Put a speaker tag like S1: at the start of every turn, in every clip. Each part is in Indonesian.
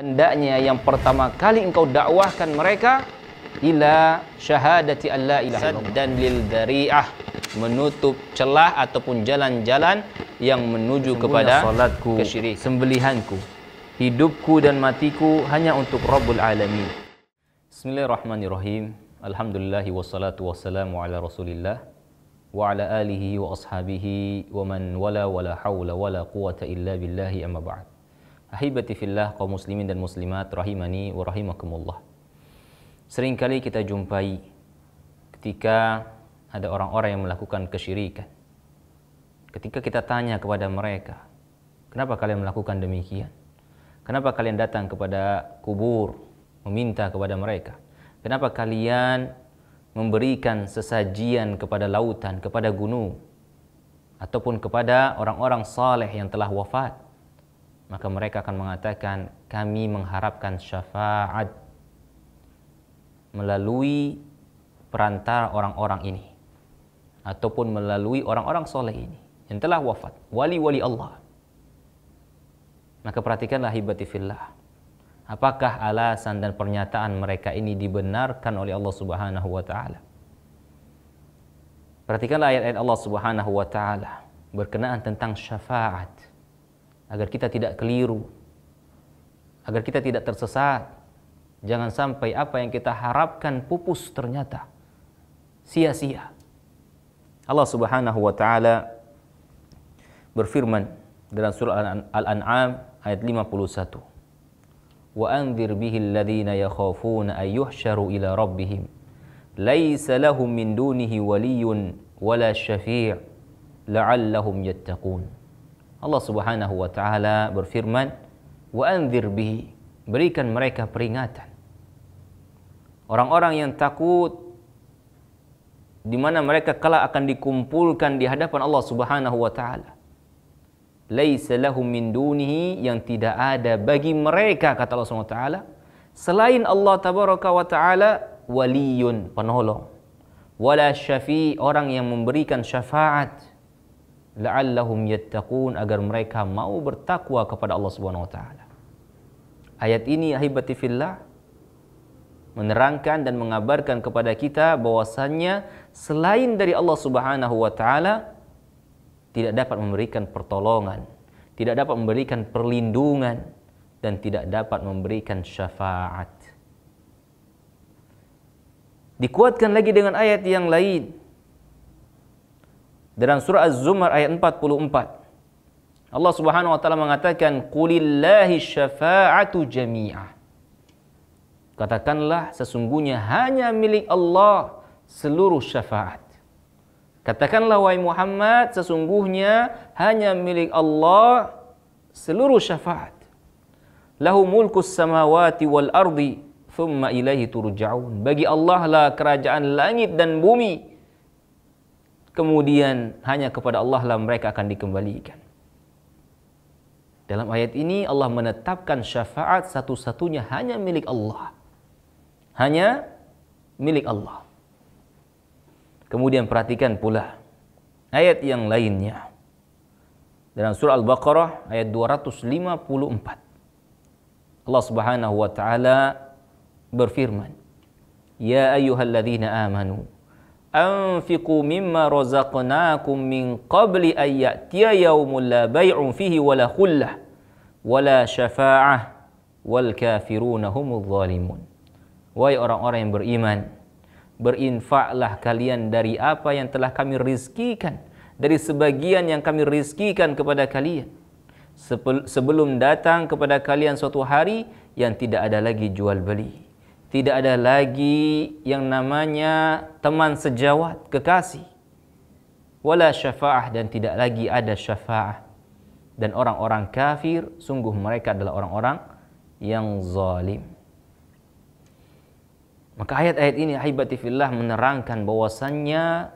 S1: Hendaknya yang pertama kali engkau dakwahkan mereka ila syahadati alla ilaha illallah dan lil dari'ah, menutup celah ataupun jalan-jalan yang menuju kepada salatku, kesyirikan, sembelihanku, hidupku dan matiku hanya untuk Rabbul Alamin. Bismillahirrahmanirrahim. Alhamdulillahi wassalatu wassalamu ala Rasulillah wa ala alihi wa ashabihi wa man wala hawla wala quwata illa billahi, amma ba'd. Ahibati fillah, kaum muslimin dan muslimat rahimani wa rahimakumullah. Seringkali kita jumpai ketika ada orang-orang yang melakukan kesyirikan. Ketika kita tanya kepada mereka, kenapa kalian melakukan demikian? Kenapa kalian datang kepada kubur, meminta kepada mereka? Kenapa kalian memberikan sesajian kepada lautan, kepada gunung, ataupun kepada orang-orang saleh yang telah wafat? Maka mereka akan mengatakan, kami mengharapkan syafaat melalui perantara orang-orang ini, ataupun melalui orang-orang soleh ini yang telah wafat, wali-wali Allah. Maka perhatikanlah hibati fillah, apakah alasan dan pernyataan mereka ini dibenarkan oleh Allah Subhanahu wa ta'ala? Perhatikanlah ayat-ayat Allah Subhanahu wa ta'ala berkenaan tentang syafaat, agar kita tidak keliru, agar kita tidak tersesat. Jangan sampai apa yang kita harapkan pupus ternyata sia-sia. Allah Subhanahu wa ta'ala berfirman dalam surah Al-An'am ayat 51. Wa anzir bihi alladhina yakhafuna an yuhsyaru ila rabbihim laisa lahum min dunihi waliyyun wala syafi' la'allahum yattaqun. Allah Subhanahu wa ta'ala berfirman, wa anzir bihi, berikan mereka peringatan. Orang-orang yang takut, di mana mereka kelak akan dikumpulkan di hadapan Allah Subhanahu wa ta'ala. Laisa lahum min dunihi, yang tidak ada bagi mereka, kata Allah Subhanahu wa ta'ala, selain Allah tabaraka wa ta'ala, waliyun, penolong, wala syafi', orang yang memberikan syafaat, la'allahum yattaqun, agar mereka mau bertakwa kepada Allah Subhanahu wa taala. Ayat ini ahibati fillah menerangkan dan mengabarkan kepada kita bahwasannya selain dari Allah Subhanahu wa taala tidak dapat memberikan pertolongan, tidak dapat memberikan perlindungan, dan tidak dapat memberikan syafaat. Dikuatkan lagi dengan ayat yang lain dalam surah Az-Zumar ayat 44. Allah Subhanahu wa taala mengatakan, "Qulillahi syafa'atu jami'ah." Katakanlah sesungguhnya hanya milik Allah seluruh syafaat. Katakanlah wahai Muhammad, sesungguhnya hanya milik Allah seluruh syafaat. Lahu mulkus samawati wal ardi thumma ilaihi turja'un. Bagi Allah lah kerajaan langit dan bumi, kemudian hanya kepada Allah lah mereka akan dikembalikan. Dalam ayat ini Allah menetapkan syafaat satu-satunya hanya milik Allah. Hanya milik Allah. Kemudian perhatikan pula ayat yang lainnya. Dalam surah Al-Baqarah ayat 254. Allah Subhanahu wa taala berfirman, "Ya ayyuhalladzina amanu anfiqu mimma razaqnakum min qabli an ya'tiya yaumun la bay'un fihi wala khullah wala syafa'ah wal kafiruna humudz zalimun." Wahai orang-orang yang beriman, berinfaklah kalian dari apa yang telah kami rizkikan, dari sebagian yang kami rizkikan kepada kalian, sebelum datang kepada kalian suatu hari yang tidak ada lagi jual beli, tidak ada lagi yang namanya teman sejawat, kekasih, wala syafa'ah, dan tidak lagi ada syafa'ah. Dan orang-orang kafir, sungguh mereka adalah orang-orang yang zalim. Maka ayat-ayat ini ahibati fillah menerangkan bahwasannya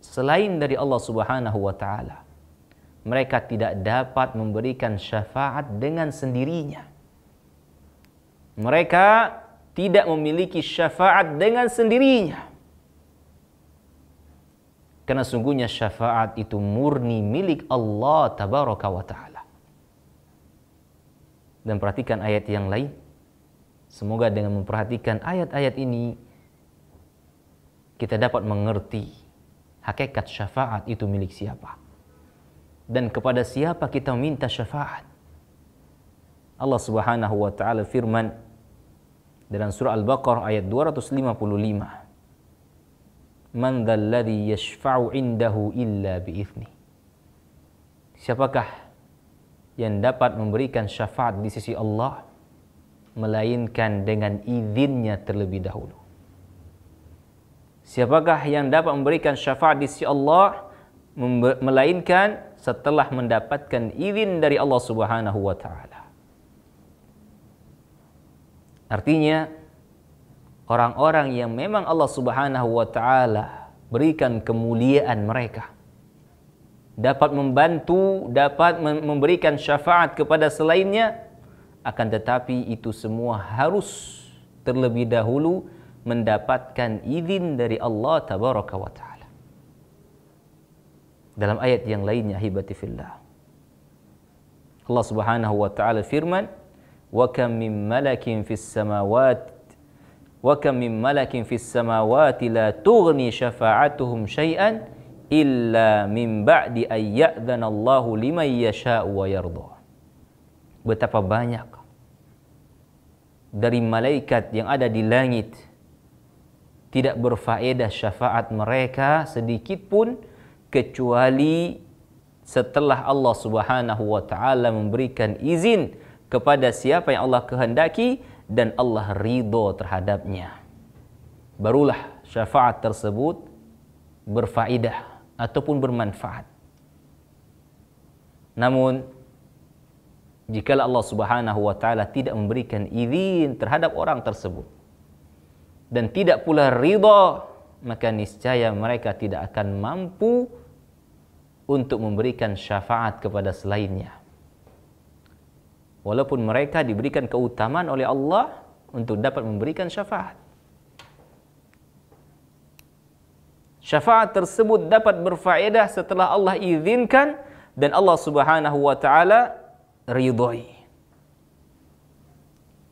S1: selain dari Allah Subhanahu wa ta'ala, mereka tidak dapat memberikan syafaat dengan sendirinya. Mereka tidak memiliki syafaat dengan sendirinya. Karena sungguhnya syafaat itu murni milik Allah tabaraka wa ta'ala. Dan perhatikan ayat yang lain Semoga dengan memperhatikan ayat-ayat ini kita dapat mengerti hakikat syafaat itu milik siapa dan kepada siapa kita minta syafaat. Allah Subhanahu wa taala firman dalam surah Al-Baqarah ayat 255, "Man dzalladzi yashfa'u 'indahu illa bi'idznih." Siapakah yang dapat memberikan syafaat di sisi Allah melainkan dengan izinnya terlebih dahulu. Siapakah yang dapat memberikan syafaat di sisi Allah melainkan setelah mendapatkan izin dari Allah Subhanahu wa taala. Artinya orang-orang yang memang Allah Subhanahu wa taala berikan kemuliaan mereka dapat membantu, dapat memberikan syafaat kepada selainnya, akan tetapi itu semua harus terlebih dahulu mendapatkan izin dari Allah Tabaraka wa Ta'ala. Dalam ayat yang lainnya, ahibati fillah, Allah Subhanahu wa Ta'ala firman, "Wa kam min malakin fis samawati la tughni syafa'atuhum syai'an illa min ba'di an ya'dzana Allahu liman yasha'u wa yarda." Betapa banyak dari malaikat yang ada di langit tidak berfaedah syafaat mereka sedikit pun kecuali setelah Allah Subhanahu wa taala memberikan izin kepada siapa yang Allah kehendaki dan Allah ridho terhadapnya. Barulah syafaat tersebut berfaedah ataupun bermanfaat. Namun jika Allah Subhanahu wa taala tidak memberikan izin terhadap orang tersebut dan tidak pula ridha, maka niscaya mereka tidak akan mampu untuk memberikan syafaat kepada selainnya. Walaupun mereka diberikan keutamaan oleh Allah untuk dapat memberikan syafaat. Syafaat tersebut dapat berfaedah setelah Allah izinkan dan Allah Subhanahu wa taala ridhoi.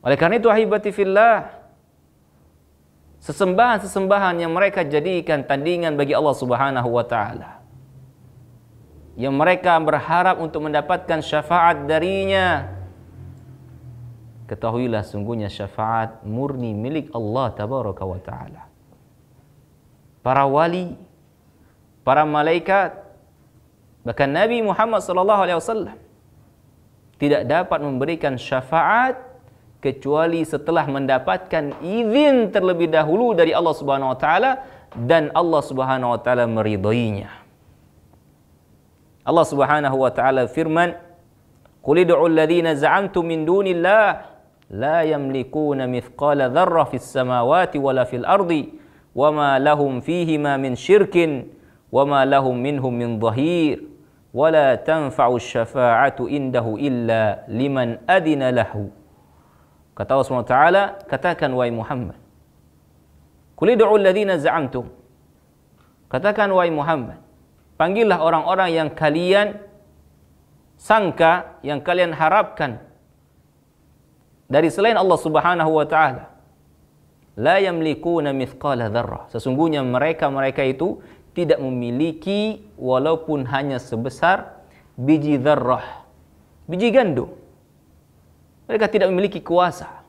S1: Oleh karena itu, ahibati fillah, sesembahan-sesembahan yang mereka jadikan tandingan bagi Allah Subhanahu wa taala, yang mereka berharap untuk mendapatkan syafaat darinya, ketahuilah sungguhnya syafaat murni milik Allah Tabaraka wa taala. Para wali, para malaikat, bahkan Nabi Muhammad sallallahu alaihi wasallam tidak dapat memberikan syafaat kecuali setelah mendapatkan izin terlebih dahulu dari Allah Subhanahu wa taala dan Allah Subhanahu wa taala meridainya. Allah Subhanahu wa taala firman, "Qul ud'u alladhina za'amtum min dunillah la yamlikuna mithqala dzarrah fis samawati wala fil ardi wama lahum fihima min syirkin wama lahum minhum min dhahir." Wala tanfa'u syafa'atu indahu illa liman adina lahu. Kata Allah SWT, katakan wahai Muhammad, qul ud'u alladhina za'amtum. Katakan wahai Muhammad, panggillah orang-orang yang kalian sangka, yang kalian harapkan dari selain Allah Subhanahu wa taala. La yamlikuna mithqala dzarrah. Sesungguhnya mereka itu tidak memiliki walaupun hanya sebesar biji dzarrah, biji gandum. Mereka tidak memiliki kuasa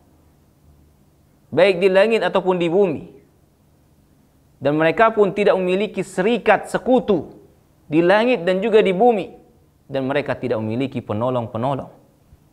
S1: baik di langit ataupun di bumi. Dan mereka pun tidak memiliki serikat sekutu di langit dan juga di bumi. Dan mereka tidak memiliki penolong-penolong.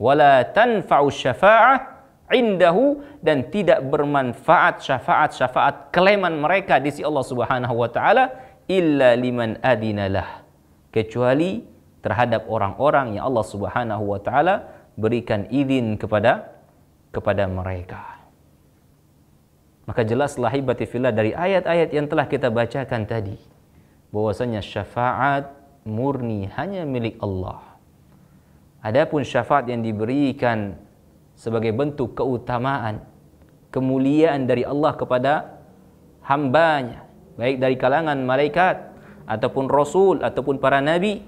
S1: Wala tanfa'u syafa'ah indahu, dan tidak bermanfaat syafaat kelaiman mereka di sisi Allah Subhanahu wa taala illa liman adinalah, kecuali terhadap orang-orang yang Allah Subhanahu wa taala berikan izin kepada mereka. Maka jelaslah hibati fillah dari ayat-ayat yang telah kita bacakan tadi bahwasanya syafaat murni hanya milik Allah. Adapun syafaat yang diberikan sebagai bentuk keutamaan, kemuliaan dari Allah kepada hambanya, baik dari kalangan malaikat ataupun rasul ataupun para nabi,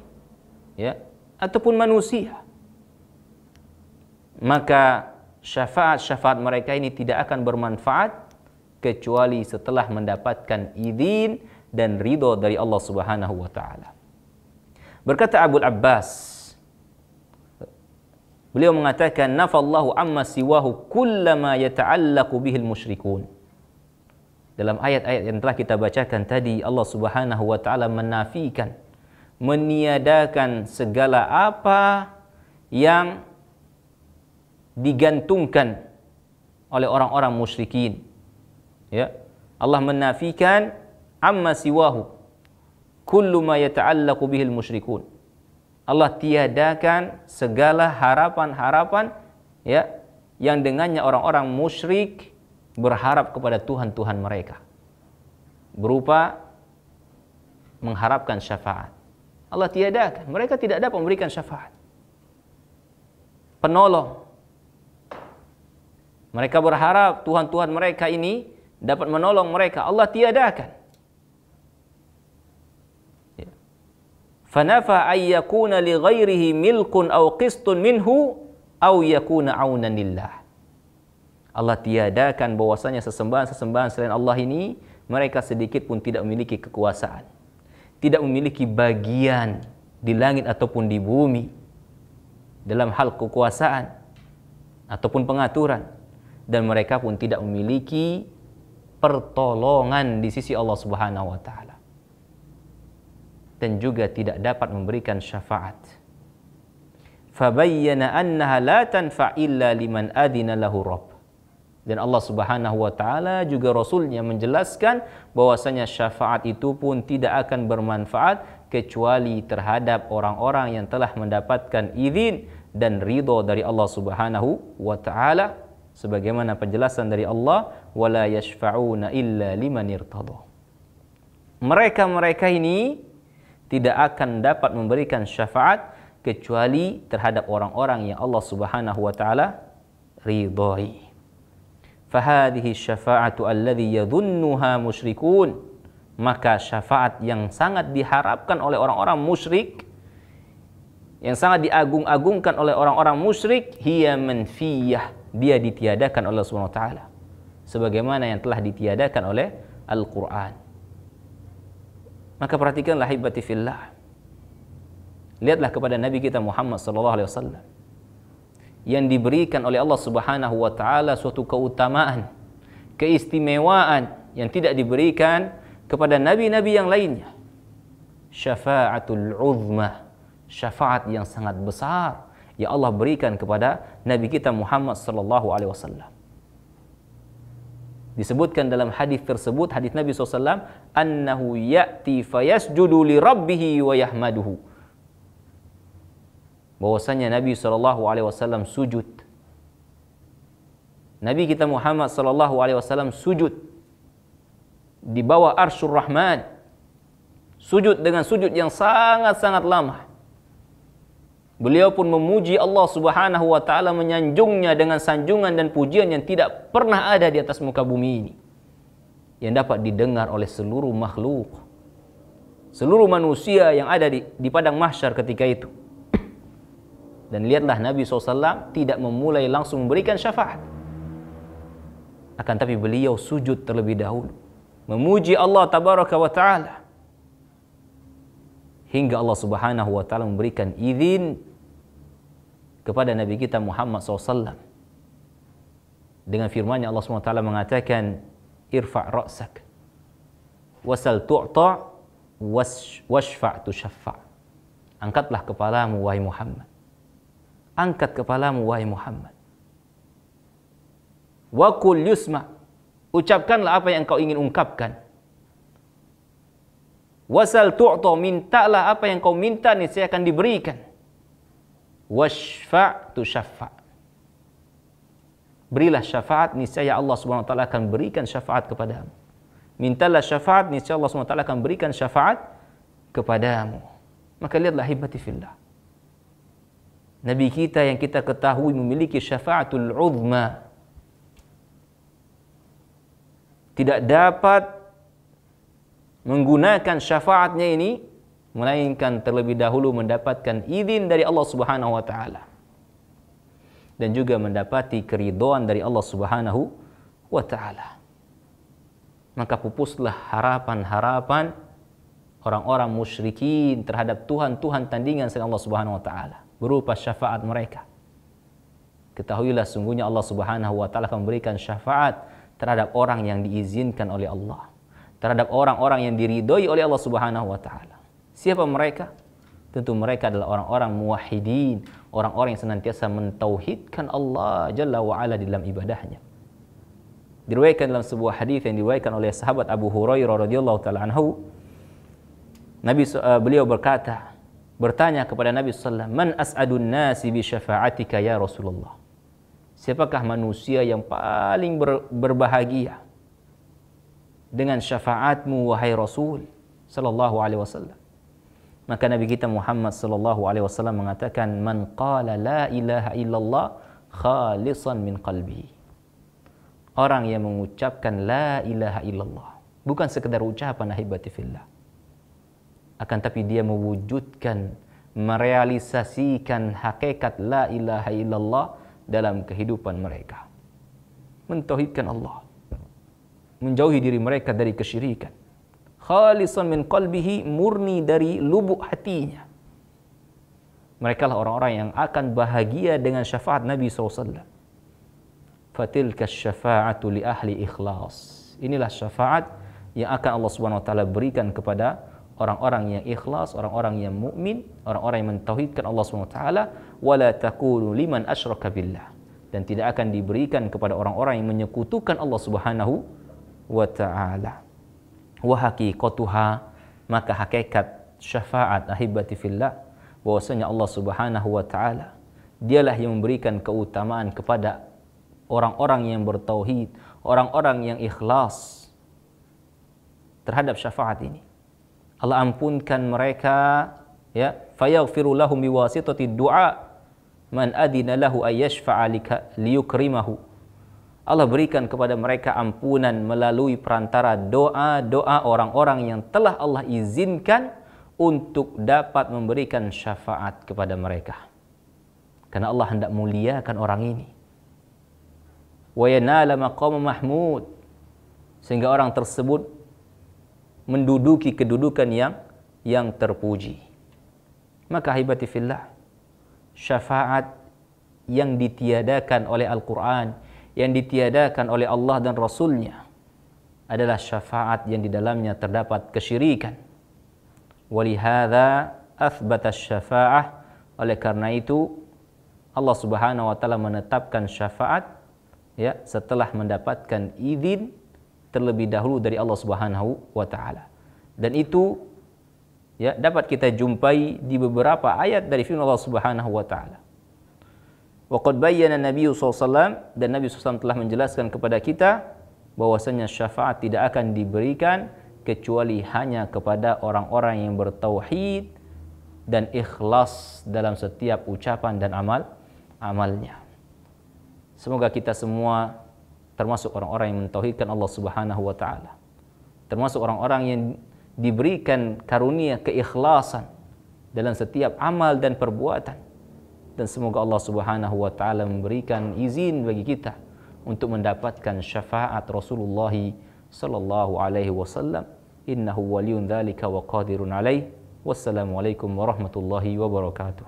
S1: ya, ataupun manusia, maka syafaat-syafaat mereka ini tidak akan bermanfaat kecuali setelah mendapatkan izin dan ridho dari Allah Subhanahu wa taala. Berkata Abu Abbas, beliau mengatakan, nafallahu amma siwahu kullama yata'allaqu bihil musyrikun. Dalam ayat-ayat yang telah kita bacakan tadi, Allah Subhanahu wa taala menafikan, meniadakan segala apa yang digantungkan oleh orang-orang musyrikin. Ya, Allah menafikan amma siwahu kullu ma yata'allaqu bihil musyrikun. Allah tiadakan segala harapan-harapan ya yang dengannya orang-orang musyrik berharap kepada Tuhan-Tuhan mereka, berupa mengharapkan syafaat. Allah tiadakan, mereka tidak dapat memberikan syafaat. Penolong, mereka berharap Tuhan-Tuhan mereka ini dapat menolong mereka, Allah tiadakan. Fanafa ayyakuna li ghairihi milkun aw qistun minhu aw yakuna aunan lillah. Allah tiadakan bahwasanya sesembahan-sesembahan selain Allah ini mereka sedikit pun tidak memiliki kekuasaan, tidak memiliki bagian di langit ataupun di bumi dalam hal kekuasaan ataupun pengaturan, dan mereka pun tidak memiliki pertolongan di sisi Allah Subhanahu wa taala, dan juga tidak dapat memberikan syafaat. Fabayyana annaha la tanfa' illa liman adina lahu rabb. Dan Allah Subhanahu wa taala juga Rasulnya menjelaskan bahwasanya syafaat itu pun tidak akan bermanfaat kecuali terhadap orang-orang yang telah mendapatkan izin dan ridho dari Allah Subhanahu wa taala, sebagaimana penjelasan dari Allah, wala yashfa'una illa liman irtadha. Mereka-mereka ini tidak akan dapat memberikan syafaat kecuali terhadap orang-orang yang Allah Subhanahu wa taala ridhai. Fahadhihi syafa'atu alladhi yadhunnuha musyrikun. Maka syafaat yang sangat diharapkan oleh orang-orang musyrik, yang sangat diagung-agungkan oleh orang-orang musyrik, hiya manfiyah, dia ditiadakan oleh Allah Subhanahu wa taala, sebagaimana yang telah ditiadakan oleh Al-Qur'an. Maka perhatikanlah hibati fillah, lihatlah kepada Nabi kita Muhammad sallallahu alaihi wasallam yang diberikan oleh Allah Subhanahu wa taala suatu keutamaan, keistimewaan yang tidak diberikan kepada nabi-nabi yang lainnya. Syafa'atul uzma, syafaat yang sangat besar yang Allah berikan kepada Nabi kita Muhammad sallallahu alaihi wasallam. Disebutkan dalam hadis tersebut, hadis Nabi SAW, annahu ya'ti fayasjudu li rabbihi wa yahmaduhu. Bahwasanya Nabi SAW sujud. Nabi kita Muhammad SAW sujud di bawah Arsyur Rahman. Sujud dengan sujud yang sangat-sangat lama. Beliau pun memuji Allah Subhanahu wa taala, menyanjungnya dengan sanjungan dan pujian yang tidak pernah ada di atas muka bumi ini, yang dapat didengar oleh seluruh makhluk, seluruh manusia yang ada di padang mahsyar ketika itu. Dan lihatlah Nabi SAW tidak memulai langsung memberikan syafaat, akan tapi beliau sujud terlebih dahulu, memuji Allah Tabaraka wa Ta'ala, hingga Allah Subhanahu wa taala memberikan izin kepada Nabi kita Muhammad SAW. Dengan firman-Nya Allah Subhanahu wa taala mengatakan, irfa' ra'sak wasal tu'ta washfa' tushaffa'. Angkatlah kepalamu wahai Muhammad. Angkat kepalamu wahai Muhammad. Wa qul yusma'. Ucapkanlah apa yang kau ingin ungkapkan. Wasal tu'ta, mintalah apa yang kau minta, niscaya akan diberikan. Washfa' tushaffa'. Berilah syafaat, niscaya Allah Subhanahu wa taala akan berikan syafaat kepadamu. Mintalah syafaat, niscaya Allah Subhanahu wa taala akan berikan syafaat kepadamu. Maka lihatlah hibati fillah, Nabi kita yang kita ketahui memiliki syafaatul uzma, tidak dapat menggunakan syafaatnya ini melainkan terlebih dahulu mendapatkan izin dari Allah Subhanahu wa taala. dan juga mendapati keridhaan dari Allah Subhanahu wa taala. Maka pupuslah harapan-harapan orang-orang musyrikin terhadap Tuhan-Tuhan tandingan selain Allah Subhanahu wa taala berupa syafaat mereka. Ketahuilah sungguhnya Allah Subhanahu wa taala akan memberikan syafaat terhadap orang yang diizinkan oleh Allah, terhadap orang-orang yang diridhoi oleh Allah Subhanahu wa taala. Siapa mereka? Tentu mereka adalah orang-orang muwahhidin, orang-orang yang senantiasa mentauhidkan Allah Jalla wa Ala dalam ibadahnya. Diriwayatkan dalam sebuah hadis yang diriwayatkan oleh sahabat Abu Hurairah radhiyallahu taala anhu, beliau bertanya kepada Nabi sallallahu alaihi wasallam, "Man as'adun nasi bi syafa'atika ya Rasulullah?" Siapakah manusia yang paling berbahagia dengan syafaatmu wahai Rasul sallallahu alaihi wasallam? Maka Nabi kita Muhammad sallallahu alaihi wasallam mengatakan, "Man qala la ilaha illallah khalisan min qalbihi." Orang yang mengucapkan la ilaha illallah, bukan sekedar ucapan ahibati fillah, akan tapi dia mewujudkan, merealisasikan hakikat la ilaha illallah dalam kehidupan mereka. Mentauhidkan Allah, menjauhi diri mereka dari kesyirikan. Khalisan min qalbihi, murni dari lubuk hatinya. Mereka lah orang-orang yang akan bahagia dengan syafaat Nabi SAW. Fatilka syafa'atu li ahli ikhlas. Inilah syafaat yang akan Allah Subhanahu wa taala berikan kepada orang-orang yang ikhlas, orang-orang yang mukmin, orang-orang yang mentauhidkan Allah Subhanahu wa taala. Wala takunu liman asyraka billah. Dan tidak akan diberikan kepada orang-orang yang menyekutukan Allah Subhanahu wa taala. Wa haqiqatuha, maka hakikat syafaat ahibati fillah, bahwasanya Allah Subhanahu wa taala dialah yang memberikan keutamaan kepada orang-orang yang bertauhid, orang-orang yang ikhlas terhadap syafaat ini. Allah ampunkan mereka, ya, fayaghfiru lahum biwasitati du'a man adina lahu ay yashfa'a liyukrimahu. Allah berikan kepada mereka ampunan melalui perantara doa-doa orang-orang yang telah Allah izinkan untuk dapat memberikan syafaat kepada mereka. Karena Allah hendak muliakan orang ini. Wa yanala maqama mahmud, sehingga orang tersebut menduduki kedudukan yang terpuji. Maka ahibati fillah, syafaat yang ditiadakan oleh Al-Quran, yang ditiadakan oleh Allah dan Rasulnya adalah syafaat yang di dalamnya terdapat kesyirikan. Walihada athbata syafa'ah, oleh karena itu Allah Subhanahu wa taala menetapkan syafaat, ya, setelah mendapatkan izin terlebih dahulu dari Allah Subhanahu wa taala. Dan itu, ya, dapat kita jumpai di beberapa ayat dari firman Allah Subhanahu wa taala. Wa qad bayyana Nabi SAW, dan Nabi SAW telah menjelaskan kepada kita bahwasanya syafaat tidak akan diberikan kecuali hanya kepada orang-orang yang bertauhid dan ikhlas dalam setiap ucapan dan amalnya. Semoga kita semua termasuk orang-orang yang mentauhidkan Allah Subhanahu wa taala, termasuk orang-orang yang diberikan karunia keikhlasan dalam setiap amal dan perbuatan. Dan semoga Allah Subhanahu wa taala memberikan izin bagi kita untuk mendapatkan syafaat Rasulullah sallallahu alaihi wasallam. Innahu waliyun dzalika wa qadirun alaihi. Wassalamualaikum warahmatullahi wabarakatuh.